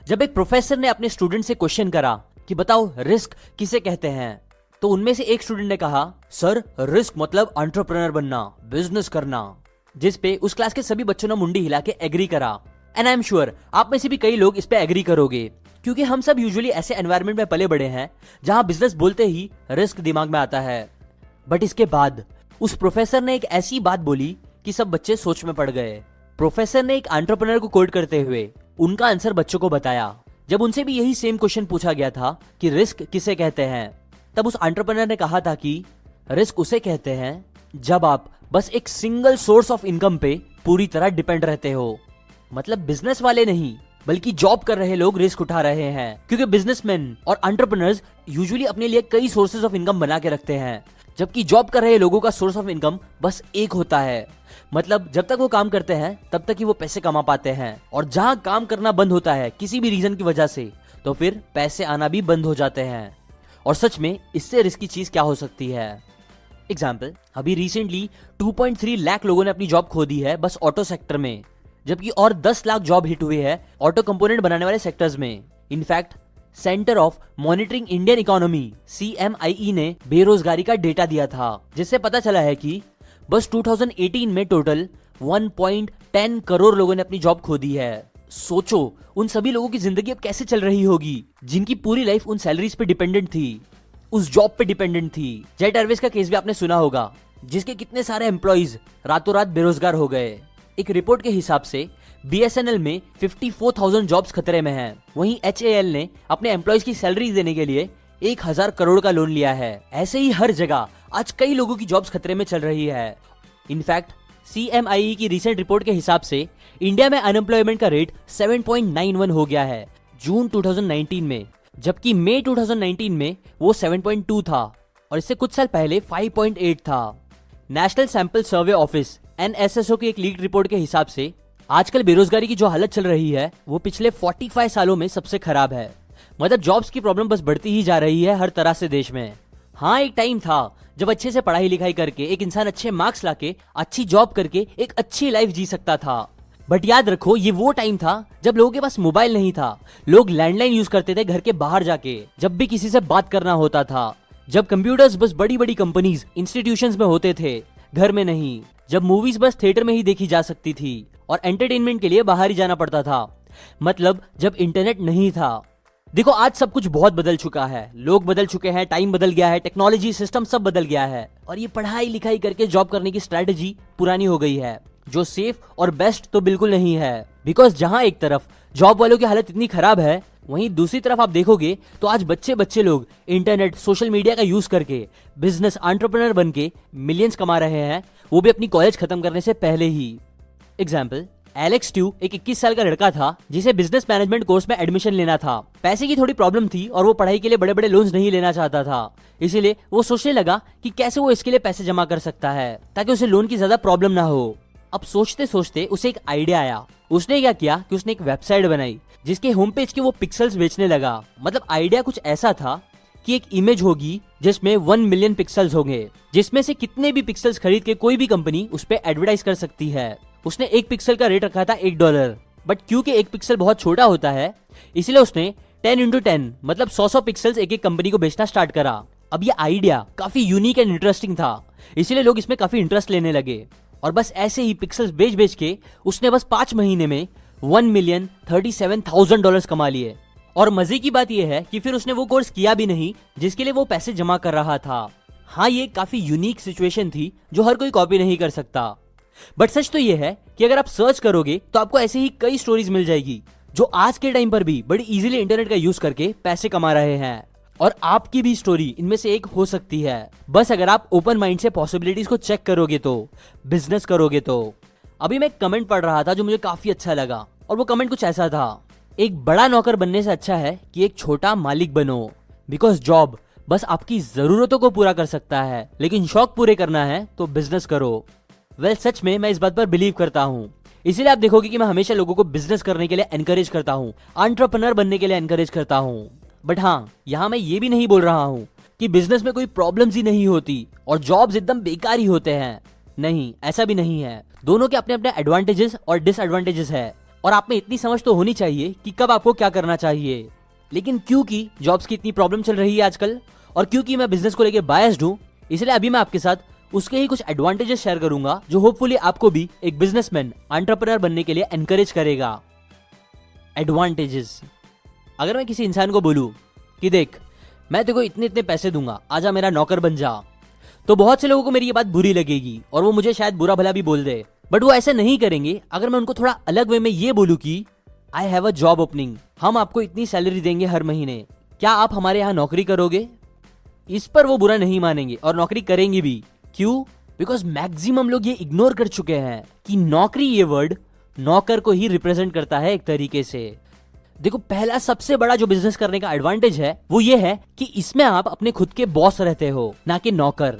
जब एक प्रोफेसर ने अपने स्टूडेंट से क्वेश्चन करा कि बताओ रिस्क किसे कहते हैं, तो उनमें से एक स्टूडेंट ने कहा, सर रिस्क मतलब एंटरप्रेन्योर बनना, बिजनेस करना। जिस पे उस क्लास के सभी बच्चों ने मुंडी हिला के एग्री करा। एंड आई एम श्योर आप में से भी कई लोग इस पे एग्री करोगे, क्योंकि हम सब यूजुअली ऐसे एनवायरनमेंट में पले बड़े हैं जहां बिजनेस बोलते ही रिस्क दिमाग में आता है। बट इसके बाद उस प्रोफेसर ने एक ऐसी बात बोली कि सब बच्चे सोच में पड़ गए। प्रोफेसर ने एक एंटरप्रेन्योर को कोट करते हुए उनका आंसर बच्चों को बताया। जब उनसे भी यही सेम क्वेश्चन पूछा गया था कि रिस्क किसे कहते हैं, तब उस एंटरप्रेन्योर ने कहा था कि रिस्क उसे कहते हैं जब आप बस एक सिंगल सोर्स ऑफ इनकम पे पूरी तरह डिपेंड रहते हो। मतलब बिजनेस वाले नहीं, बल्कि जॉब कर रहे लोग रिस्क उठा रहे हैं, क्योंकि बिजनेसमैन और एंटरप्रेन्योर्स यूजुअली अपने लिए कई सोर्सेज ऑफ इनकम बना के रखते हैं, जबकि जॉब कर रहे लोगों का सोर्स ऑफ इनकम बस एक होता है। मतलब जब तक वो काम करते हैं तब तक ही वो पैसे कमा पाते हैं, और जहां काम करना बंद होता है किसी भी रीजन की वजह से, तो फिर पैसे आना भी बंद हो जाते हैं। और सच में इससे रिस्की चीज क्या हो सकती है? एग्जाम्पल, अभी रिसेंटली 2.3 लाख लोगों ने अपनी जॉब खो दी है बस ऑटो सेक्टर में, जबकि और 10 लाख जॉब हिट हुए हैं ऑटो कंपोनेंट बनाने वाले सेक्टर्स में। In fact centre of monitoring Indian economy CMIE ने बेरोजगारी का डेटा दिया था, जिससे पता चला है कि बस 2018 में टोटल 1.10 करोड़ लोगों ने अपनी जॉब खो दी है। सोचो उन सभी लोगों की जिंदगी अब कैसे चल रही होगी, जिनकी पूरी लाइफ उन सैलरीज पे डिपेंडेंट थी, उस जॉब पे डिपेंडेंट थी। जेट एयरवेज का केस भी आपने सुना होगा, जिसके कितने सारे एम्प्लॉइज रातों रात बेरोजगार हो गए। एक रिपोर्ट के हिसाब से BSNL में 54,000 जॉब्स खतरे में हैं। वहीं HAL ने अपने एम्प्लॉइज की सैलरी देने के लिए 1,000 करोड़ का लोन लिया है। ऐसे ही हर जगह आज कई लोगों की जॉब्स खतरे में चल रही है। इनफैक्ट CMIE की रिसेंट रिपोर्ट के हिसाब से इंडिया में अनएम्प्लॉयमेंट का रेट 7.91 हो गया है जून 2019 में, जबकि मई 2019 में वो 7.2 था, और इससे कुछ साल पहले 5.8 था। National sample survey office NSSO की एक लीक रिपोर्ट के हिसाब से आजकल बेरोजगारी की जो हालत चल रही है वो पिछले 45 सालों में सबसे खराब है। मतलब जॉब्स की प्रॉब्लम बस बढ़ती ही जा रही है हर तरह से देश में। हाँ, एक टाइम था जब अच्छे से पढ़ाई लिखाई करके एक इंसान अच्छे मार्क्स लाके अच्छी जॉब करके एक अच्छी लाइफ जी सकता था। बट याद रखो, ये वो टाइम था जब लोगों के पास मोबाइल नहीं था, लोग लैंडलाइन यूज करते थे घर के बाहर जाके जब भी किसी से बात करना होता था, जब कंप्यूटर्स बस बड़ी बड़ी कंपनीज इंस्टीट्यूशंस में होते थे, घर में नहीं, जब मूवीज बस थिएटर में ही देखी जा सकती थी और एंटरटेनमेंट के लिए बाहर ही जाना पड़ता था। मतलब जब इंटरनेट नहीं था। देखो आज सब कुछ बहुत बदल चुका है, लोग बदल चुके हैं, टाइम बदल गया है, टेक्नोलॉजी सिस्टम सब बदल गया है, और ये पढ़ाई लिखाई करके जॉब करने की स्ट्रैटेजी पुरानी हो गई है, जो सेफ और बेस्ट तो बिल्कुल नहीं है। बिकॉज जहां एक तरफ जॉब वालों की हालत इतनी खराब है, वहीं दूसरी तरफ आप देखोगे तो आज बच्चे लोग इंटरनेट सोशल मीडिया का यूज करके बिजनेस एंटरप्रेन्योर बन के मिलियंस कमा रहे हैं, वो भी अपनी कॉलेज खत्म करने से पहले ही। एग्जाम्पल, एलेक्स ट्यू एक 21 साल का लड़का था जिसे बिजनेस मैनेजमेंट कोर्स में एडमिशन लेना था। पैसे की थोड़ी प्रॉब्लम थी और वो पढ़ाई के लिए बड़े बड़े लोन्स नहीं लेना चाहता था, इसीलिए वो सोचने लगा कि कैसे वो इसके लिए पैसे जमा कर सकता है ताकि उसे लोन की ज्यादा प्रॉब्लम ना हो। अब सोचते सोचते उसे एक आइडिया आया। उसने क्या किया कि उसने एक वेबसाइट बनाई जिसके होम पेज के वो पिक्सल्स बेचने लगा। मतलब आइडिया कुछ ऐसा था कि एक इमेज होगी जिसमें 1 मिलियन पिक्सल्स होंगे, जिसमें से कितने भी पिक्सल्स खरीद के कोई भी कंपनी उस पर एडवर्टाइज कर सकती है। उसने एक पिक्सल का रेट रखा था $1, बट क्योंकि एक पिक्सल बहुत छोटा होता है, इसलिए उसने 10x10 मतलब 100 पिक्सल्स एक एक कंपनी को बेचना स्टार्ट करा। अब ये आइडिया काफी यूनिक एंड इंटरेस्टिंग था, इसीलिए लोग इसमें काफी इंटरेस्ट लेने लगे, और बस ऐसे ही पिक्सल्स बेच बेच के उसने बस 5 महीने में $1,37,000 कमा लिए। और मजे की बात यह है कि फिर उसने वो कोर्स किया भी नहीं जिसके लिए वो पैसे जमा कर रहा था। हाँ, ये काफी यूनिक सिचुएशन थी जो हर कोई कॉपी नहीं कर सकता। बट सच तो ये है कि अगर आप सर्च करोगे तो आपको ऐसे ही कई स्टोरीज मिल जाएगी जो आज के टाइम पर भी बड़ी इजीली इंटरनेट का यूज करके पैसे कमा रहे हैं, और आपकी भी स्टोरी इनमें से एक हो सकती है, बस अगर आप ओपन माइंड से पॉसिबिलिटीज को चेक करोगे तो, बिजनेस करोगे तो। अभी मैं एक कमेंट पढ़ रहा था जो मुझे काफी अच्छा लगा, और वो कमेंट कुछ ऐसा था, एक बड़ा नौकर बनने से अच्छा है कि एक छोटा मालिक बनो, बिकॉज जॉब बस आपकी जरूरतों को पूरा कर सकता है, लेकिन शौक पूरे करना है तो बिजनेस करो। सच में मैं इस बात पर बिलीव करता हूँ, इसीलिए आप देखोगे कि मैं हमेशा लोगों को बिजनेस करने के लिए एनकरेज करता हूँ, एंटरप्रेन्योर बनने के लिए एनकरेज करता हूँ। बट हाँ, यहाँ मैं ये भी नहीं बोल रहा हूँ कि बिजनेस में कोई प्रॉब्लम्स ही नहीं होती और जॉब्स एकदम बेकार ही होते हैं। नहीं, ऐसा भी नहीं है। दोनों के अपने अपने एडवांटेजेस और डिसएडवांटेजेस है, और आप में इतनी समझ तो होनी चाहिए कि कब आपको क्या करना चाहिए। लेकिन क्योंकि जॉब्स की इतनी प्रॉब्लम चल रही है आजकल, और क्योंकि मैं बिजनेस को लेकर बायस्ड हूँ, इसलिए अभी मैं आपके साथ उसके ही कुछ एडवांटेजेस शेयर करूंगा जो होपफुली आपको भी एक बिजनेसमैन, एंटरप्रेन्योर बनने के लिए एनकरेज करेगा। एडवांटेजेस। अगर मैं किसी इंसान को बोलूं कि देख, मैं तेरे को इतने इतने पैसे दूंगा, आजा मेरा नौकर बन जा, तो बहुत से लोगों को मेरी ये बात बुरी लगेगी और वो मुझे शायद बुरा भला भी बोल दे। बट वो ऐसे नहीं करेंगे अगर मैं उनको थोड़ा अलग वे में ये बोलूं कि I have a job opening, हम आपको इतनी सैलरी देंगे हर महीने, क्या आप हमारे यहाँ नौकरी करोगे? इस पर वो बुरा नहीं मानेंगे और नौकरी करेंगे भी। क्यों? बिकॉज मैक्सिमम लोग ये इग्नोर कर चुके हैं कि नौकरी ये वर्ड नौकर को ही रिप्रेजेंट करता है एक तरीके से। देखो, पहला सबसे बड़ा जो बिजनेस करने का एडवांटेज है वो ये है कि इसमें आप अपने खुद के बॉस रहते हो, ना कि नौकर।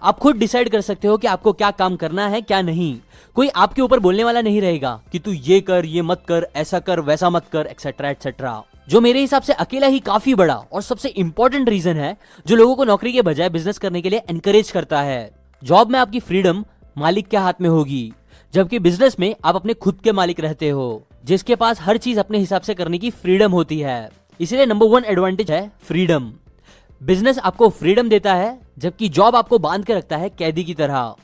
आप खुद डिसाइड कर सकते हो कि आपको क्या काम करना है, क्या नहीं। कोई आपके ऊपर बोलने वाला नहीं रहेगा कि तू ये कर, ये मत कर, ऐसा कर, वैसा मत कर, एक्सेट्रा एक्सेट्रा। जो मेरे हिसाब से अकेला ही काफी बड़ा और सबसे इंपॉर्टेंट रीजन है जो लोगों को नौकरी के बजाय बिजनेस करने के लिए एनकरेज करता है। जॉब में आपकी फ्रीडम मालिक के हाथ में होगी, जबकि बिजनेस में आप अपने खुद के मालिक रहते हो, जिसके पास हर चीज अपने हिसाब से करने की फ्रीडम होती है। इसलिए नंबर 1 एडवांटेज है फ्रीडम। बिजनेस आपको फ्रीडम देता है, जबकि जॉब आपको बांध के रखता है कैदी की तरह।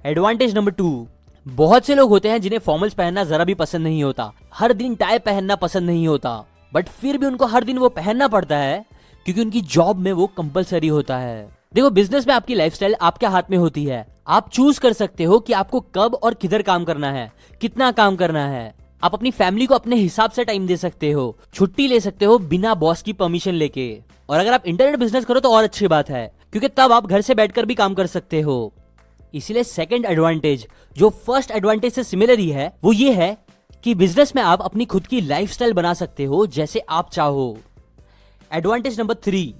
एडवांटेज नंबर 2, बहुत से लोग होते हैं जिन्हें फॉर्मल्स पहनना जरा भी पसंद नहीं होता, हर दिन टाई पहनना पसंद नहीं होता, बट फिर भी उनको हर दिन वो पहनना पड़ता है क्योंकि उनकी जॉब में वो कंपलसरी होता है। देखो, बिजनेस में आपकी लाइफस्टाइल आपके हाथ में होती है। आप चूज कर सकते हो कि आपको कब और किधर काम करना है, कितना काम करना है। आप अपनी फैमिली को अपने हिसाब से टाइम दे सकते हो, छुट्टी ले सकते हो बिना बॉस की परमिशन लेके। और अगर आप इंटरनेट बिजनेस करो तो और अच्छी बात है, क्योंकि तब आप घर से बैठकर भी काम कर सकते हो। इसीलिए सेकंड एडवांटेज, जो फर्स्ट एडवांटेज से सिमिलर ही है, वो ये है कि बिजनेस में आप अपनी खुद की लाइफस्टाइल बना सकते हो जैसे आप चाहो। एडवांटेज नंबर 3,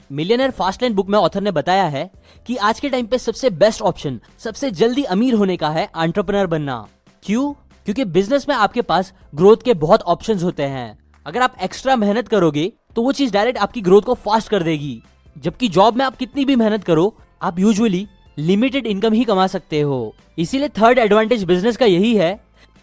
मिलियनर फास्टलाइन बुक में ऑथर ने बताया है कि आज के टाइम पे सबसे बेस्ट ऑप्शन, सबसे जल्दी अमीर होने का है एंटरप्रेन्योर बनना। क्यों? क्योंकि बिजनेस में आपके पास ग्रोथ के बहुत ऑप्शंस होते हैं। अगर आप एक्स्ट्रा मेहनत करोगे तो वो चीज डायरेक्ट आपकी ग्रोथ को फास्ट कर देगी, जबकि जॉब में आप कितनी भी मेहनत करो, आप यूजुअली लिमिटेड इनकम ही कमा सकते हो। इसीलिए थर्ड एडवांटेज बिजनेस का यही है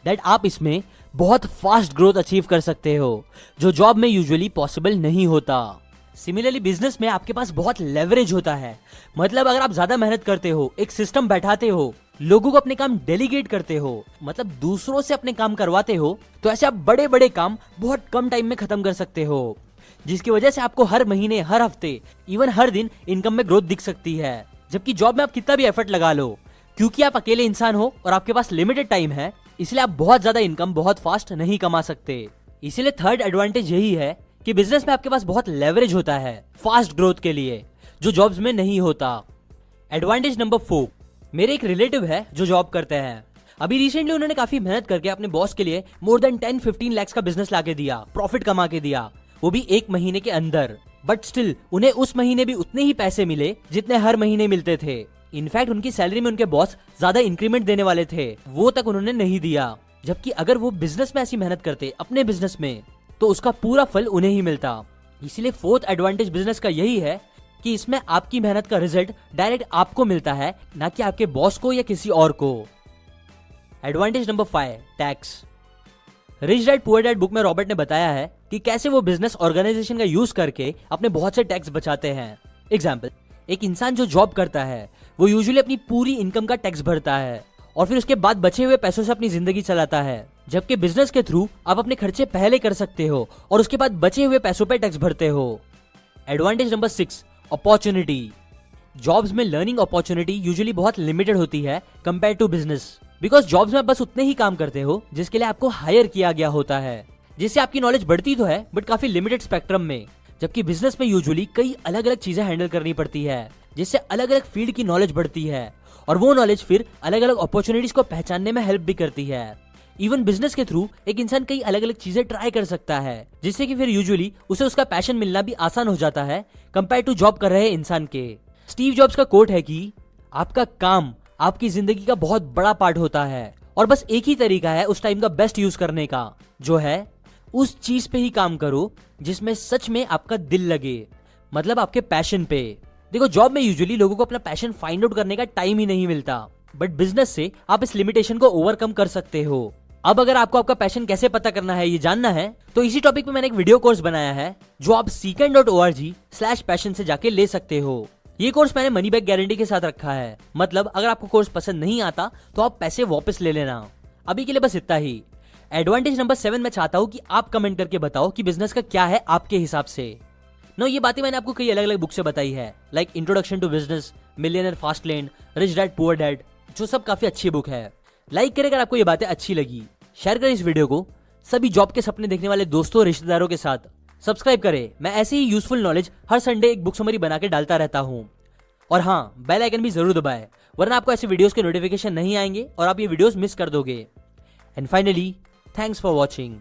दैट आप इसमें बहुत फास्ट ग्रोथ अचीव कर सकते हो, जो जॉब में यूजुअली पॉसिबल नहीं होता। सिमिलरली बिजनेस में आपके पास बहुत लेवरेज होता है। मतलब अगर आप ज्यादा मेहनत करते हो, एक सिस्टम बैठाते हो, लोगों को अपने काम डेलीगेट करते हो, मतलब दूसरों से अपने काम करवाते हो, तो ऐसे आप बड़े बड़े काम बहुत कम टाइम में खत्म कर सकते हो, जिसकी वजह से आपको हर महीने, हर हफ्ते, इवन हर दिन इनकम में ग्रोथ दिख सकती है। जबकि जॉब में आप कितना भी एफर्ट लगा लो, क्योंकि आप अकेले इंसान हो और आपके पास लिमिटेड टाइम है, इसलिए आप बहुत ज्यादा इनकम बहुत फास्ट नहीं कमा सकते। इसीलिए थर्ड एडवांटेज यही है कि बिजनेस में आपके पास बहुत लेवरेज होता है फास्ट ग्रोथ के लिए, जो जॉब्स में नहीं होता। एडवांटेज नंबर 4, मेरे एक रिलेटिव है जो जॉब करते हैं। अभी रिसेंटली उन्होंने काफी मेहनत करके अपने बॉस के लिए मोर देन 10-15 लाख का बिजनेस लाके दिया, प्रॉफिट कमा के दिया, वो भी 1 महीने के अंदर। बट स्टिल उन्हें उस महीने भी उतने ही पैसे मिले जितने हर महीने मिलते थे। इनफैक्ट उनकी सैलरी में उनके बॉस ज्यादा इंक्रीमेंट देने वाले थे, वो तक उन्होंने नहीं दिया। जबकि अगर वो बिजनेस में ऐसी मेहनत करते अपने बिजनेस में, तो उसका पूरा फल उन्हें ही मिलता। इसीलिए फोर्थ एडवांटेज बिजनेस का यही है कि इसमें आपकी मेहनत का रिजल्ट डायरेक्ट आपको मिलता है, ना कि आपके बॉस को या किसी और को। Advantage number 5, tax. Rich dad poor dad book में रॉबर्ट ने बताया है कि कैसे वो बिजनेस ऑर्गेनाइजेशन का यूज करके अपने बहुत से टैक्स बचाते हैं। एग्जाम्पल, एक इंसान जो जॉब करता है वो यूजुअली अपनी पूरी इनकम का टैक्स भरता है और फिर उसके बाद बचे हुए पैसों से अपनी जिंदगी चलाता है। जबकि बिजनेस के थ्रू आप अपने खर्चे पहले कर सकते हो और उसके बाद बचे हुए पैसों पे टैक्स भरते हो। Advantage number 6, opportunity. जॉब्स में लर्निंग अपॉर्चुनिटी यूजुअली बहुत लिमिटेड होती है compare to business, because jobs में बस उतने ही काम करते हो जिसके लिए आपको हायर किया गया होता है, जिससे आपकी नॉलेज बढ़ती तो है बट काफी लिमिटेड स्पेक्ट्रम में। जबकि बिजनेस में यूजुअली कई अलग अलग चीजें हैंडल करनी पड़ती है, जिससे अलग अलग फील्ड की नॉलेज बढ़ती है और वो नॉलेज फिर अलग अलग अपॉर्चुनिटीज को पहचानने में हेल्प भी करती है। इवन बिजनेस के थ्रू एक इंसान कई अलग अलग चीजें ट्राई कर सकता है, जिससे कि फिर यूजुअली उसे उसका पैशन मिलना भी आसान हो जाता है कंपेयर टू जॉब कर रहे इंसान के। स्टीव जॉब्स का कोट है कि आपका काम आपकी जिंदगी का बहुत बड़ा पार्ट होता है और बस एक ही तरीका है उस टाइम का बेस्ट यूज करने का, जो है उस चीज पे ही काम करो जिसमें सच में आपका दिल लगे, मतलब आपके पैशन पे। देखो, जॉब में यूजुअली लोगों को अपना पैशन फाइंड आउट करने का टाइम ही नहीं मिलता, बट बिजनेस से आप इस लिमिटेशन को ओवरकम कर सकते हो। अब अगर आपको आपका पैशन कैसे पता करना है ये जानना है तो इसी टॉपिक पे मैंने एक वीडियो कोर्स बनाया है जो आप seekn.org/passion से जाके ले सकते हो। ये कोर्स मैंने मनी बैक गारंटी के साथ रखा है, मतलब अगर आपको कोर्स पसंद नहीं आता तो आप पैसे वापस ले लेना। अभी के लिए बस इतना ही। एडवांटेज नंबर 7 मैं चाहता हूँ कि आप कमेंट करके बताओ कि बिजनेस का क्या है आपके हिसाब से। नो, ये बातें मैंने आपको कई अलग अलग बुक से बताई है, like introduction to business, millionaire fast lane, rich dad poor dad, जो सब काफी अच्छी बुक है। लाइक करें अगर आपको ये बातें अच्छी लगी, शेयर करें इस वीडियो को सभी जॉब के सपने देखने वाले दोस्तों और रिश्तेदारों के साथ। सब्सक्राइब करें, मैं ऐसे ही यूजफुल नॉलेज हर संडे एक बुक समरी बना के डालता रहता हूँ। और हाँ, बेल आइकन भी जरूर दबाएं, वरना आपको ऐसे वीडियोस के नोटिफिकेशन नहीं आएंगे और आप ये वीडियोस मिस कर दोगे। And finally, thanks for watching.